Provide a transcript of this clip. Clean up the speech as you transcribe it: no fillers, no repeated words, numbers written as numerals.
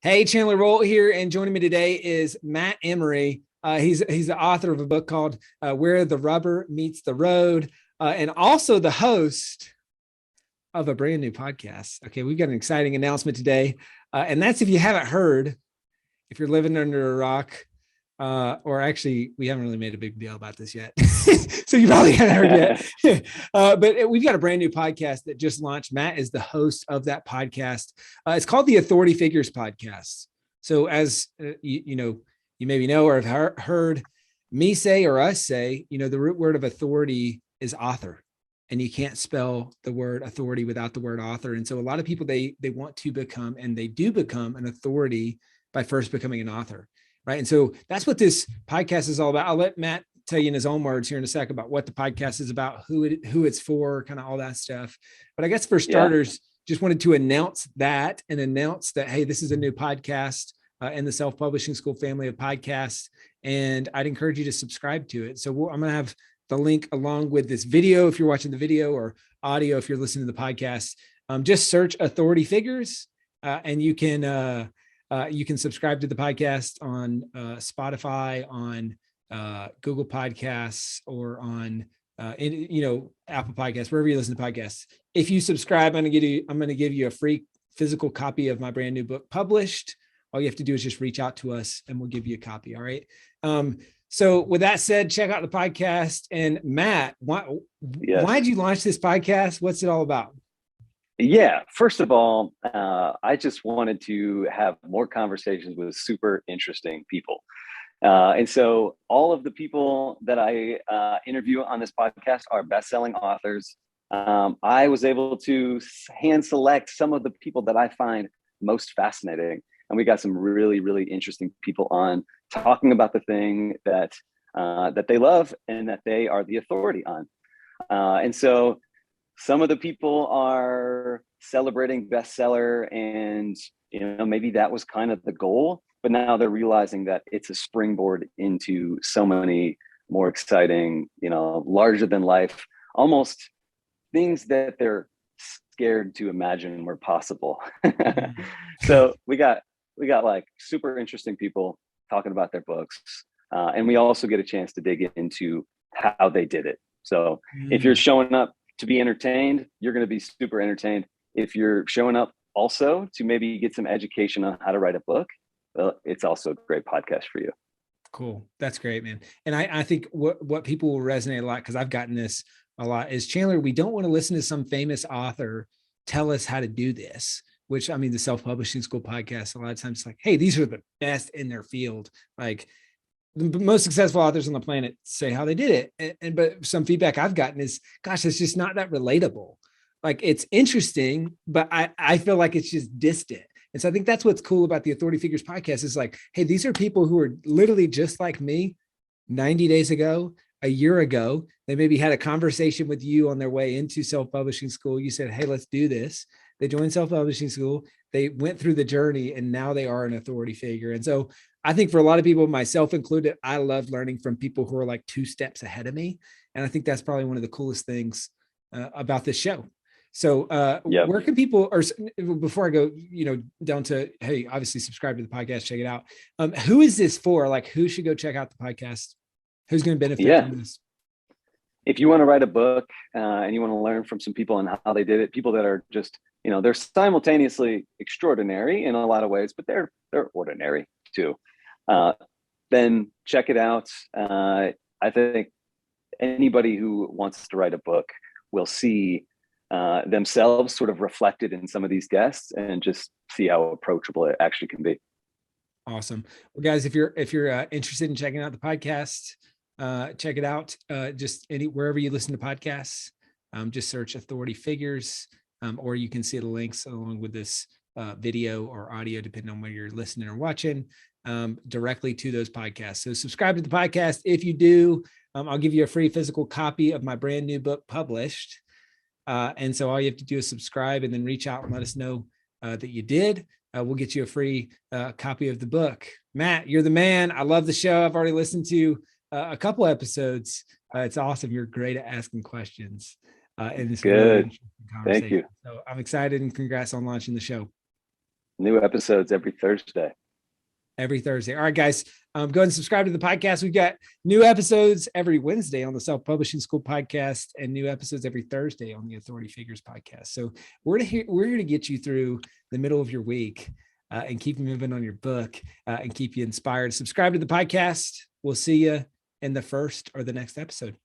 Hey, Chandler Rolt here, and joining me today is Matt Emery. He's the author of a book called "Where the Rubber Meets the Road," and also the host of a brand new podcast. Okay, we've got an exciting announcement today, and that's if you haven't heard, if you're living under a rock, or actually, we haven't really made a big deal about this yet, so you probably haven't heard yet. But we've got a brand new podcast that just launched. Matt is the host of that podcast. It's called the Authority Figures Podcast. So, as you maybe know or have heard me say or us say, the root word of authority is author. And you can't spell the word authority without the word author. And so a lot of people, they want to become, and they do become, an authority by first becoming an author. Right. And so that's what this podcast is all about. I'll let Matt tell you in his own words here in a sec about what the podcast is about, who it's for, kind of all that stuff. But I guess for starters, just wanted to announce that, hey, this is a new podcast in the Self-Publishing School family of podcasts. And I'd encourage you to subscribe to it. So I'm going to have the link along with this video, if you're watching the video, or audio, if you're listening to the podcast. Just search Authority Figures, and you can subscribe to the podcast on Spotify, on Google Podcasts, or on Apple Podcasts, wherever you listen to podcasts. If you subscribe, I'm going to give you a free physical copy of my brand new book published. All you have to do is just reach out to us, and we'll give you a copy. All right. So with that said, check out the podcast. And Matt, why'd you launch this podcast? What's it all about? Yeah. First of all, I just wanted to have more conversations with super interesting people. And so all of the people that I interview on this podcast are best-selling authors. I was able to hand select some of the people that I find most fascinating. And we got some really, really interesting people on talking about the thing that they love and that they are the authority on. And so some of the people are celebrating bestseller, and maybe that was kind of the goal, but now they're realizing that it's a springboard into so many more exciting, larger than life, almost things that they're scared to imagine were possible. So we got like super interesting people talking about their books, and we also get a chance to dig into how they did it. So if you're showing up to be entertained, you're going to be super entertained. If you're showing up also to maybe get some education on how to write a book, well, it's also a great podcast for you. Cool. That's great, man. And I think what people will resonate a lot, because I've gotten this a lot, is, Chandler, we don't want to listen to some famous author tell us how to do this, which, I mean, the Self-Publishing School podcast, a lot of times it's like, hey, these are the best in their field. Like, the most successful authors on the planet say how they did it. But some feedback I've gotten is, gosh, it's just not that relatable. Like, it's interesting, but I feel like it's just distant. And so I think that's what's cool about the Authority Figures podcast, is like, hey, these are people who are literally just like me 90 days ago, a year ago. They maybe had a conversation with you on their way into Self-Publishing School. You said, hey, let's do this. They joined Self-Publishing School. They went through the journey, and now they are an authority figure. And so I think for a lot of people, myself included, I love learning from people who are like 2 steps ahead of me. And I think that's probably one of the coolest things about this show. So where can people, or before I go, down to, hey, obviously subscribe to the podcast, check it out. Who is this for? Like, who should go check out the podcast? Who's going to benefit from this? If you want to write a book and you want to learn from some people and how they did it, people that are just, they're simultaneously extraordinary in a lot of ways, but they're ordinary too. Then check it out. I think anybody who wants to write a book will see themselves sort of reflected in some of these guests, and just see how approachable it actually can be. Awesome. Well, guys, if you're interested in checking out the podcast, check it out. Just wherever you listen to podcasts, just search Authority Figures, or you can see the links along with this video or audio, depending on where you're listening or watching, directly to those podcasts. So subscribe to the podcast. If you do, I'll give you a free physical copy of my brand new book published. And so all you have to do is subscribe, and then reach out and let us know that you did. We'll get you a free copy of the book. Matt, you're the man. I love the show. I've already listened to a couple episodes. It's awesome. You're great at asking questions. And it's good. Really, thank you. So I'm excited, and congrats on launching the show. New episodes every Thursday. Every Thursday. All right, guys, go ahead and subscribe to the podcast. We've got new episodes every Wednesday on the Self-Publishing School podcast and new episodes every Thursday on the Authority Figures podcast. So we're here to get you through the middle of your week and keep you moving on your book and keep you inspired. Subscribe to the podcast. We'll see you in the first or the next episode.